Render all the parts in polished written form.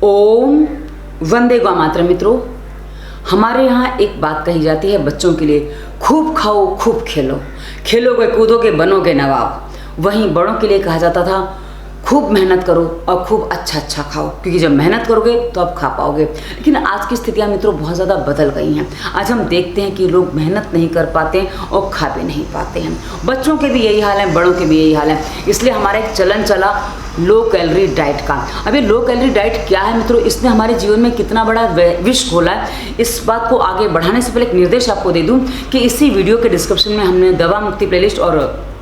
ओम वंदे गौ मातरम। मित्रों, हमारे यहाँ एक बात कही जाती है बच्चों के लिए, खूब खाओ खूब खेलो, खेलोगे कूदोगे बनोगे नवाब। वहीं बड़ों के लिए कहा जाता था खूब मेहनत करो और खूब अच्छा खाओ, क्योंकि जब मेहनत करोगे तो आप खा पाओगे। लेकिन आज की स्थितियाँ मित्रों बहुत ज़्यादा बदल गई हैं। आज हम देखते हैं कि लोग मेहनत नहीं कर पाते हैं और खा भी नहीं पाते हैं। बच्चों के भी यही हाल है, बड़ों के भी यही हाल है। इसलिए हमारा एक चलन चला लो कैलोरी डाइट का। अब ये लो कैलोरी डाइट क्या है मित्रों, इसने हमारे जीवन में कितना बड़ा विष खोला है, इस बात को आगे बढ़ाने से पहले एक निर्देश आपको दे दूं कि इसी वीडियो के डिस्क्रिप्शन में हमने दवा मुक्ति प्लेलिस्ट और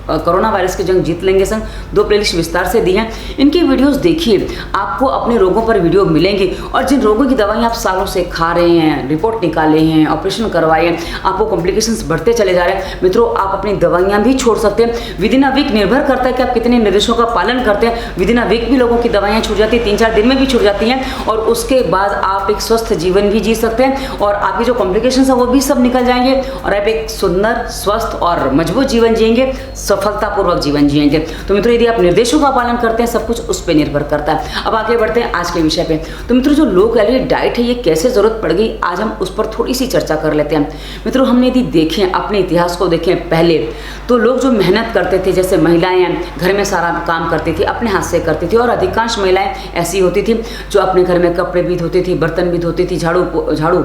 कोरोना वायरस की जंग जीत लेंगे संग 2 प्लेलिस्ट विस्तार से दी हैं। इनकी वीडियोस देखिए, आपको अपने रोगों पर वीडियो मिलेंगे। और जिन रोगों की दवाएं आप सालों से खा रहे हैं, रिपोर्ट निकाले हैं, ऑपरेशन करवाए हैं, आपको कॉम्प्लिकेशंस बढ़ते चले जा रहे हैं, मित्रों आप अपनी दवाइयां भी छोड़ सकते हैं। विद इन अ वीक, निर्भर करता है कि आप कितने निर्देशों का पालन करते हैं। विद इन अ वीक भी लोगों की दवाइयाँ छूट जाती हैं, 3-4 दिन में भी छूट जाती हैं, और उसके बाद आप एक स्वस्थ जीवन भी जी सकते हैं और आपकी जो कॉम्प्लिकेशंस है वो भी सब निकल जाएंगे और आप एक सुंदर, स्वस्थ और मजबूत जीवन जिएंगे, सफलतापूर्वक जीवन जिएंगे। तो मित्रों, यदि आप निर्देशों का पालन करते हैं, सब कुछ उस पर निर्भर करता है। अब आगे बढ़ते हैं आज के विषय पे। तो मित्रों, जो लो कैलोरी डाइट है ये कैसे जरूरत पड़ गई, आज हम उस पर थोड़ी सी चर्चा कर लेते हैं। मित्रों, हमने यदि देखें, अपने इतिहास को देखें, पहले तो लोग जो मेहनत करते थे, जैसे महिलाएं घर में सारा काम करती थी, अपने हाथ से करती थी, और अधिकांश महिलाएं ऐसी होती थी जो अपने घर में कपड़े भी धोती थी, बर्तन भी धोती थी, झाड़ू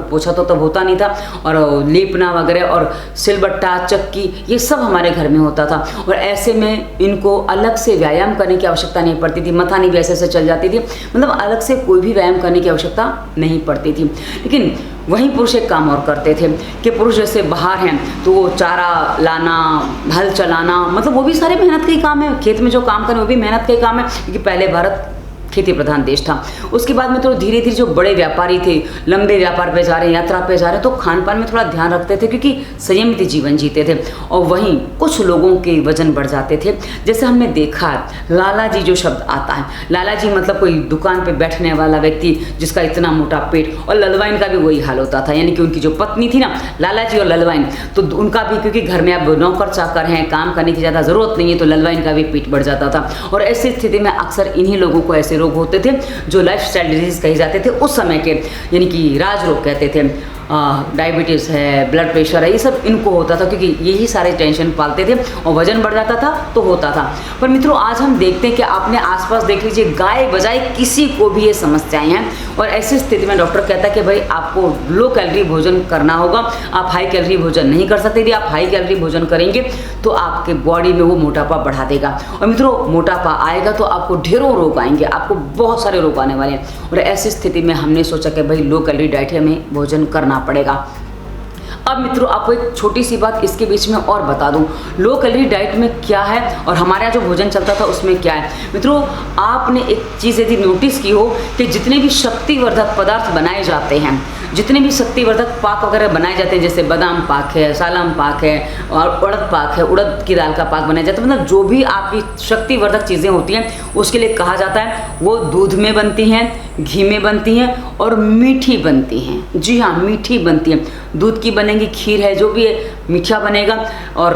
पोछा तो तब होता नहीं था, और लीपना वगैरह और सिलबट्टा चक्की ये सब हमारे घर में होता था। और ऐसे में इनको अलग से व्यायाम करने की आवश्यकता नहीं पड़ती थी, मथानी भी ऐसे चल जाती थी, मतलब अलग से कोई भी व्यायाम करने की आवश्यकता नहीं पड़ती थी। लेकिन वहीं पुरुष एक काम और करते थे कि पुरुष जैसे बाहर हैं तो वो चारा लाना, हल चलाना, मतलब वो भी सारे मेहनत के ही काम है। खेत में जो काम करें वो भी मेहनत के ही काम है, क्योंकि पहले भारत खेती प्रधान देश था। उसके बाद में तो धीरे धीरे जो बड़े व्यापारी थे, लंबे व्यापार पे जा रहे हैं, यात्रा पे जा रहे हैं, तो खान पान में थोड़ा ध्यान रखते थे, क्योंकि संयमित जीवन जीते थे। और वहीं कुछ लोगों के वजन बढ़ जाते थे। जैसे हमने देखा लाला जी जो शब्द आता है, लाला जी मतलब कोई दुकान पे बैठने वाला व्यक्ति जिसका इतना मोटा पेट, और ललवाइन का भी वही हाल होता था। यानी कि उनकी जो पत्नी थी ना, लाला जी और ललवाइन, तो उनका भी, क्योंकि घर में अब नौकर चाकर हैं, काम करने की ज़्यादा ज़रूरत नहीं है, तो ललवाइन का भी पेट बढ़ जाता था। और ऐसी स्थिति में अक्सर इन्हीं लोगों को ऐसे रोग होते थे जो लाइफस्टाइल डिजीज कहे जाते थे उस समय के, यानी कि राज रोग कहते थे। डायबिटीज़ है, ब्लड प्रेशर है, ये सब इनको होता था, क्योंकि यही सारे टेंशन पालते थे और वजन बढ़ जाता था तो होता था। पर मित्रों, आज हम देखते हैं कि आपने आसपास देख लीजिए, गाय बजाय किसी को भी ये समस्याएं हैं। और ऐसी स्थिति में डॉक्टर कहता है कि भाई आपको लो कैलोरी भोजन करना होगा, आप हाई कैलोरी भोजन नहीं कर सकते। यदि आप हाई कैलोरी भोजन करेंगे तो आपके बॉडी में वो मोटापा बढ़ा देगा, और मित्रों मोटापा आएगा तो आपको ढेरों रोग आएंगे, आपको बहुत सारे रोग आने वाले हैं। और ऐसी स्थिति में हमने सोचा कि भाई लो कैलोरी डाइट हमें भोजन करना पड़ेगा। अब मित्रों, आपको एक छोटी सी बात इसके बीच में और बता दूं, लो कैलोरी डाइट में क्या है और हमारे यहाँ जो भोजन चलता था उसमें क्या है। मित्रों, आपने एक चीज़ यदि नोटिस की हो कि जितने भी शक्तिवर्धक पदार्थ बनाए जाते हैं, जितने भी शक्तिवर्धक पाक वगैरह बनाए जाते हैं, जैसे बादाम पाक है, सालम पाक है और उड़द पाक है, उड़द की दाल का पाक बनाया जाता है, मतलब जो भी आपकी शक्तिवर्धक चीज़ें होती हैं उसके लिए कहा जाता है वो दूध में बनती हैं, घी में बनती हैं और मीठी बनती हैं। जी हाँ, मीठी बनती हैं। दूध की बनेगी, खीर है, जो भी है मीठा बनेगा। और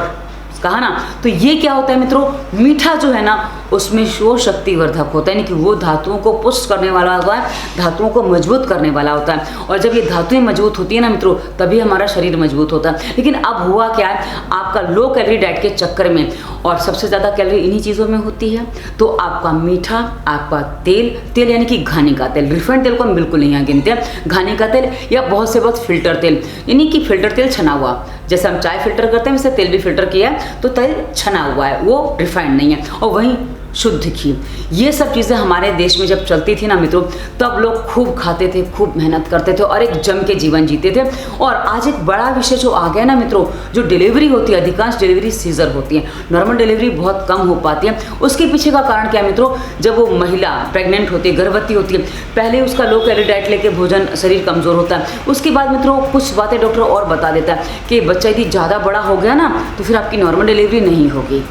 कहा ना, तो ये क्या होता है मित्रों, मीठा जो है ना उसमें वो शक्तिवर्धक होता है, यानी कि वो धातुओं को पुष्ट करने वाला होता है, धातुओं को मजबूत करने वाला होता है। और जब ये धातुएं मजबूत होती है ना मित्रों, तभी हमारा शरीर मजबूत होता है। लेकिन अब हुआ क्या है, आपका लो कैलोरी डाइट के चक्कर में, और सबसे ज़्यादा कैलोरी इन्हीं चीज़ों में होती है, तो आपका मीठा, आपका तेल यानी कि घानी का तेल, रिफाइंड तेल को हम बिल्कुल नहीं यहाँ गिनते हैं, घानी का तेल या बहुत से बहुत फिल्टर तेल, यानी कि फिल्टर तेल छना हुआ, जैसे हम चाय फिल्टर करते हैं वैसे तेल भी फिल्टर किया है, तो तेल छना हुआ है, वो रिफाइंड नहीं है। और वहीं शुद्ध घी, ये सब चीज़ें हमारे देश में जब चलती थी ना मित्रों, तब लोग खूब खाते थे, खूब मेहनत करते थे और एक जम के जीवन जीते थे। और आज एक बड़ा विषय जो आ गया ना मित्रों, जो डिलीवरी होती है, अधिकांश डिलीवरी सीजर होती है, नॉर्मल डिलीवरी बहुत कम हो पाती है। उसके पीछे का कारण क्या है मित्रों, जब वो महिला प्रेग्नेंट होती है, गर्भवती होती है, पहले उसका लो कैलोरी डाइट लेके भोजन, शरीर कमज़ोर होता है। उसके बाद मित्रों कुछ बातें डॉक्टर और बता देता है कि बच्चा यदि ज़्यादा बड़ा हो गया ना तो फिर आपकी नॉर्मल डिलीवरी नहीं होगी।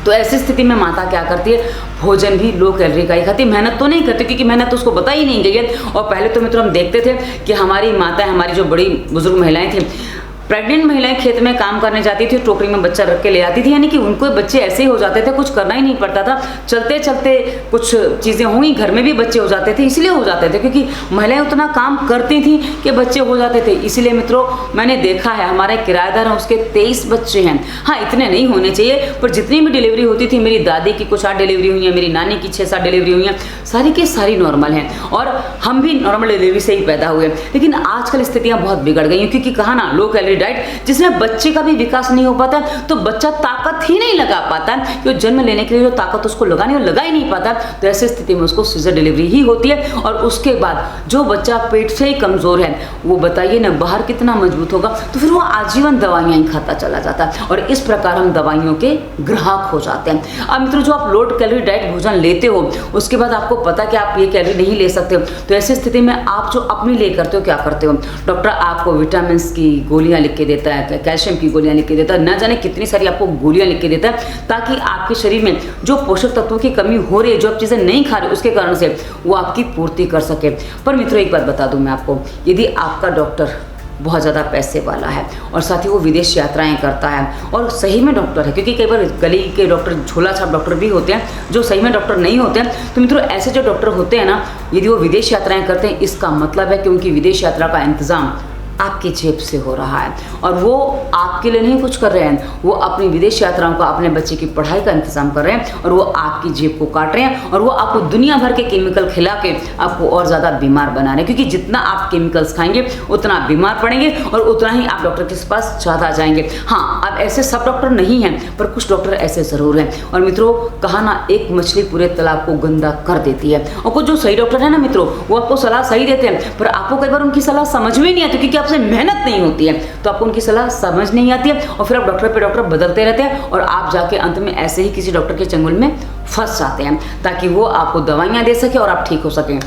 तो ऐसी स्थिति में माता क्या करती है, भोजन भी लो कैलोरी का ही खाती है, मेहनत तो नहीं करती, क्योंकि मेहनत तो उसको बता ही नहीं गई है। और पहले तो मित्रों हम देखते थे कि हमारी माताएं, हमारी जो बड़ी बुजुर्ग महिलाएं थी, प्रेग्नेंट महिलाएं खेत में काम करने जाती थी, टोकरी में बच्चा रख के ले आती थी, यानी कि उनको बच्चे ऐसे ही हो जाते थे, कुछ करना ही नहीं पड़ता था, चलते चलते कुछ चीज़ें हुई, घर में भी बच्चे हो जाते थे, इसलिए हो जाते थे क्योंकि महिलाएं उतना काम करती थी कि बच्चे हो जाते थे। इसीलिए मित्रों मैंने देखा है, हमारे किराएदार हैं उसके 23 बच्चे हैं। हाँ, इतने नहीं होने चाहिए, पर जितनी भी डिलीवरी होती थी, मेरी दादी की कुछ 8 डिलीवरी हुई है, मेरी नानी की 6-7 डिलीवरी हुई हैं, सारी की सारी नॉर्मल हैं और हम भी नॉर्मल डिलीवरी से ही पैदा हुए। लेकिन आजकल स्थितियाँ बहुत बिगड़ गई हैं क्योंकि कहा ना लो कैलोरी डाइट, जिसमें बच्चे का भी विकास नहीं हो पाता, तो बच्चा ताकत ही नहीं लगा पाता कि जन्म लेने के लिए जो ताकत उसको लगानी, वो लगा ही नहीं पाता। तो ऐसी स्थिति में उसको सीजर डिलीवरी ही होती है और उसके बाद जो बच्चा पेट से ही कमजोर है, वो बताइए ना बाहर कितना मजबूत होगा, तो फिर वो आजीवन दवाइयाँ ही खाता चला जाता है और इस प्रकार हम दवाइयों के ग्राहक हो जाते हैं। अब मित्रों जो आप लो कैलोरी डाइट भोजन लेते हो, उसके बाद आपको पता कि आप ये कैलोरी नहीं ले सकते हो, तो ऐसी स्थिति में आप जो अपने लिए करते हो, क्या करते हो, डॉक्टर आपको विटामिन की गोलियां लिख के देता है, कैल्शियम की गोलियां लिख के देता है, न जाने कितनी सारी आपको गोलियां लिख के देता है, ताकि आपके शरीर में जो पोषक तत्वों की कमी हो रही है, जो आप चीज़ें नहीं खा रहे उसके कारण से वो आपकी पूर्ति कर सके। पर मित्रों एक बात बता दूं मैं आपको, यदि आपका डॉक्टर बहुत ज़्यादा पैसे वाला है और साथ ही वो विदेश यात्राएं करता है और सही में डॉक्टर है, क्योंकि कई बार गली के डॉक्टर झोला छाप डॉक्टर भी होते हैं जो सही में डॉक्टर नहीं होते हैं, तो मित्रों ऐसे जो डॉक्टर होते हैं ना, यदि वो विदेश यात्राएं करते हैं, इसका मतलब है कि उनकी विदेश यात्रा का इंतज़ाम आपकी जेब से हो रहा है और वो आपके लिए नहीं कुछ कर रहे हैं, वो अपनी विदेश यात्राओं का, अपने बच्चे की पढ़ाई का इंतजाम कर रहे हैं और वो आपकी जेब को काट रहे हैं और वो आपको दुनिया भर के केमिकल खिला के आपको और ज़्यादा बीमार बना रहे हैं, क्योंकि जितना आप केमिकल्स खाएंगे उतना आप बीमार पड़ेंगे और उतना ही आप डॉक्टर के पास ज़्यादा जाएंगे। हाँ, अब ऐसे सब डॉक्टर नहीं हैं, पर कुछ डॉक्टर ऐसे ज़रूर हैं। और मित्रों कहा ना, एक मछली पूरे तालाब को गंदा कर देती है, और कुछ जो सही डॉक्टर है ना मित्रों, वो आपको सलाह सही देते हैं, पर आपको कई बार उनकी सलाह समझ में नहीं आती क्योंकि आपसे मेहनत नहीं होती है, तो आपको उनकी सलाह समझ नहीं आती है और फिर आप डॉक्टर पे डॉक्टर बदलते रहते हैं और आप जाके अंत में ऐसे ही किसी डॉक्टर के चंगुल में फंस जाते हैं ताकि वो आपको दवाइयाँ दे सके और आप ठीक हो सकें।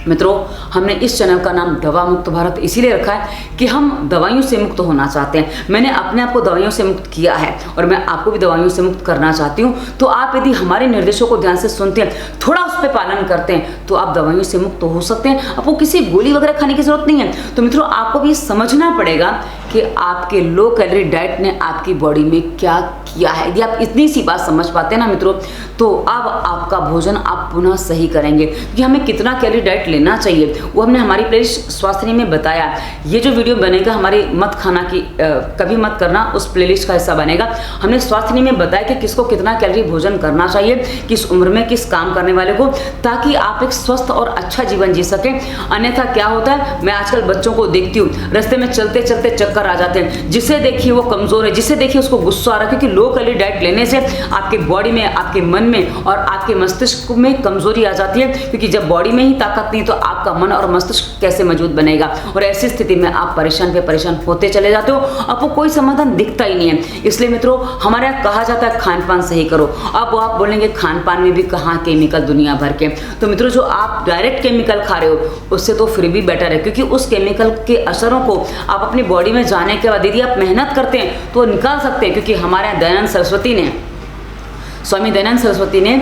मित्रों हमने इस चैनल का नाम दवा मुक्त भारत इसीलिए रखा है कि हम दवाइयों से मुक्त होना चाहते हैं। मैंने अपने आप को दवाइयों से मुक्त किया है और मैं आपको भी दवाइयों से मुक्त करना चाहती हूँ। तो आप यदि हमारे निर्देशों को ध्यान से सुनते हैं, थोड़ा उस पर पालन करते हैं, तो आप दवाइयों से मुक्त हो सकते हैं। आपको किसी गोली वगैरह खाने की जरूरत नहीं है। तो मित्रों आपको भी समझना पड़ेगा कि आपके लो कैलोरी डाइट ने आपकी बॉडी में क्या किया है। यदि आप इतनी सी बात समझ पाते हैं ना मित्रों, तो अब आपका भोजन आप पुनः सही करेंगे कि हमें कितना कैलोरी डाइट लेना चाहिए, वो हमने हमारी प्लेलिस्ट स्वास्थ्य में बताया। ये जो वीडियो बनेगा हमारी मत खाना की कभी मत करना, उस प्लेलिस्ट का हिस्सा बनेगा। हमने स्वास्थ्य में बताया कि किसको कितना कैलोरी भोजन करना चाहिए, किस उम्र में किस काम करने वाले को, ताकि आप एक स्वस्थ और अच्छा जीवन जी सकें। अन्यथा क्या होता है, मैं आजकल बच्चों को देखती हूँ, रास्ते में चलते चलते चक्कर आ जाते हैं। जिसे देखिए वो कमजोर है, जिसे देखिए उसको गुस्सा आ रहा है, क्योंकि लो कैलोरी डाइट लेने से आपके बॉडी में, आपके मन में और आपके मस्तिष्क में कमजोरी आ जाती है। क्योंकि जब बॉडी में ही ताकत नहीं तो आपका मन और मस्तिष्क कैसे मजबूत बनेगा। और ऐसी स्थिति में आप परेशान पे परेशान होते चले जाते हो, आपको कोई समाधान दिखता ही नहीं है। इसलिए मित्रों हमारे यहाँ कहा जाता है खान पान सही करो। अब आप बोलेंगे खान पान में भी कहाँ केमिकल दुनिया भर के। तो मित्रों जो आप डायरेक्ट केमिकल खा रहे हो उससे तो फिर भी बेटर है, क्योंकि उस केमिकल के असरों को आप अपनी बॉडी में जाने के बाद यदि आप मेहनत करते हैं तो निकाल सकते हैं। क्योंकि हमारे दयानंद सरस्वती ने, स्वामी दयानंद सरस्वती ने,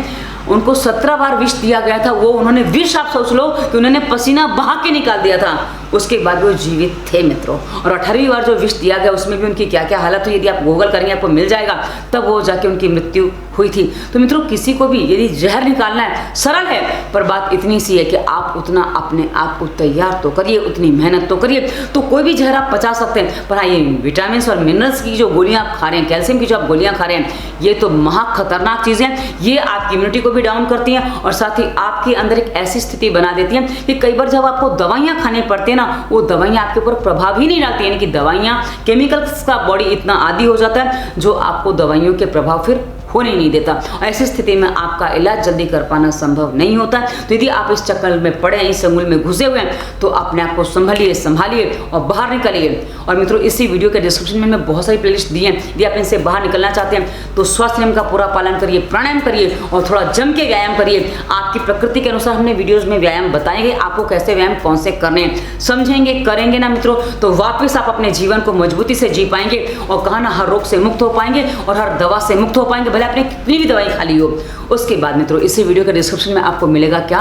उनको 17 बार विष दिया गया था। वो उन्होंने विष, आप सोच लो कि उन्होंने पसीना बहा के निकाल दिया था, उसके बाद वो जीवित थे मित्रों। और 18वीं बार जो विष दिया गया उसमें भी उनकी क्या क्या हालत हुई, यदि आप गूगल करेंगे आपको मिल जाएगा, तब वो जाके उनकी मृत्यु हुई थी। तो मित्रों किसी को भी यदि जहर निकालना है, सरल है, पर बात इतनी सी है कि आप उतना अपने आप को तैयार तो करिए, उतनी मेहनत तो करिए, तो कोई भी जहर आप पचा सकते हैं। पर हाँ, ये विटामिन और मिनरल्स की जो गोलियां आप खा रहे हैं, कैल्शियम की जो आप गोलियां खा रहे हैं, ये तो महा खतरनाक चीज़ें हैं। ये आपकी इम्यूनिटी को भी डाउन करती हैं और साथ ही आपके अंदर एक ऐसी स्थिति बना देती हैं कि कई बार जब आपको दवाइयाँ खाने पड़ती है ना, वो दवाइयाँ आपके ऊपर प्रभाव ही नहीं डालती, यानी कि दवाइयाँ, केमिकल्स का बॉडी इतना आदी हो जाता है जो आपको दवाइयों के प्रभाव फिर होने नहीं देता। ऐसी स्थिति में आपका इलाज जल्दी कर पाना संभव नहीं होता। तो यदि आप इस चक्कर में पड़े हैं, इस चंगुल में घुसे हुए हैं, तो अपने आप को संभालिए और बाहर निकलिए। और मित्रों इसी वीडियो के डिस्क्रिप्शन में मैं बहुत सारी प्लेलिस्ट दी हैं, यदि आप इनसे बाहर निकलना चाहते हैं तो स्वास्थ्य नियम का पूरा पालन करिए, प्राणायाम करिए और थोड़ा जम के व्यायाम करिए। आपकी प्रकृति के अनुसार हमने वीडियोज में व्यायाम बताएंगे, आपको कैसे व्यायाम कौन से करने हैं, समझेंगे, करेंगे ना मित्रों, तो वापस आप अपने जीवन को मजबूती से जी पाएंगे और कहा ना हर रोग से मुक्त हो पाएंगे और हर दवा से मुक्त हो पाएंगे, भले आपने कितनी भी दवाई खा ली हो। उसके बाद मित्रों इसी वीडियो के डिस्क्रिप्शन में आपको मिलेगा क्या,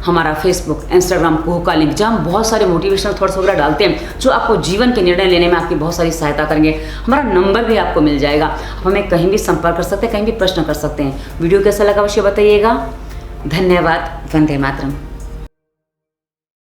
हमारा फेसबुक, इंस्टाग्राम कुहू का लिंक, जहाँ हम बहुत सारे मोटिवेशनल थॉट्स वगैरह डालते हैं जो आपको जीवन के निर्णय लेने में आपकी बहुत सारी सहायता करेंगे। हमारा नंबर भी आपको मिल जाएगा, आप हमें कहीं भी संपर्क कर सकते हैं, कहीं भी प्रश्न कर सकते हैं। वीडियो कैसा लगा अवश्य बताइएगा। धन्यवाद। वंदे मातरम।